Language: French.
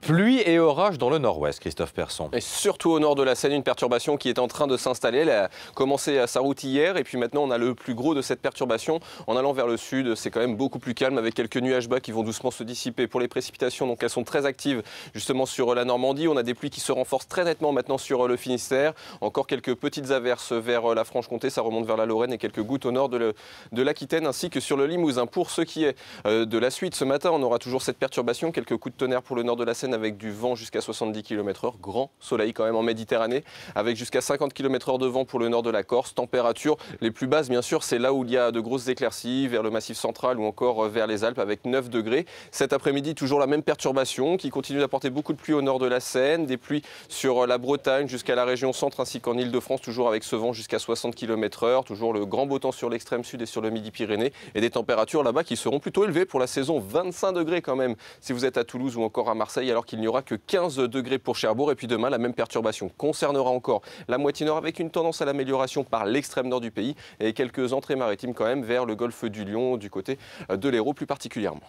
Pluie et orage dans le nord-ouest, Christophe Persson. Et surtout au nord de la Seine, une perturbation qui est en train de s'installer. Elle a commencé sa route hier et puis maintenant on a le plus gros de cette perturbation. En allant vers le sud, c'est quand même beaucoup plus calme avec quelques nuages bas qui vont doucement se dissiper. Pour les précipitations, donc elles sont très actives justement sur la Normandie. On a des pluies qui se renforcent très nettement maintenant sur le Finistère. Encore quelques petites averses vers la Franche-Comté, ça remonte vers la Lorraine et quelques gouttes au nord de l'Aquitaine ainsi que sur le Limousin. Pour ce qui est de la suite, ce matin, on aura toujours cette perturbation, quelques coups de tonnerre pour le nord de la Seine avec du vent jusqu'à 70 km/h, grand soleil quand même en Méditerranée, avec jusqu'à 50 km/h de vent pour le nord de la Corse. Températures les plus basses bien sûr, c'est là où il y a de grosses éclaircies, vers le Massif central ou encore vers les Alpes avec 9 degrés. Cet après-midi, toujours la même perturbation qui continue d'apporter beaucoup de pluie au nord de la Seine, des pluies sur la Bretagne jusqu'à la région centre ainsi qu'en Île-de-France, toujours avec ce vent jusqu'à 60 km/h, toujours le grand beau temps sur l'extrême sud et sur le Midi-Pyrénées et des températures là-bas qui seront plutôt élevées pour la saison, 25 degrés quand même si vous êtes à Toulouse ou encore à Marseille, alors qu'il n'y aura que 15 degrés pour Cherbourg. Et puis demain, la même perturbation concernera encore la moitié nord avec une tendance à l'amélioration par l'extrême nord du pays et quelques entrées maritimes quand même vers le golfe du Lion, du côté de l'Hérault plus particulièrement.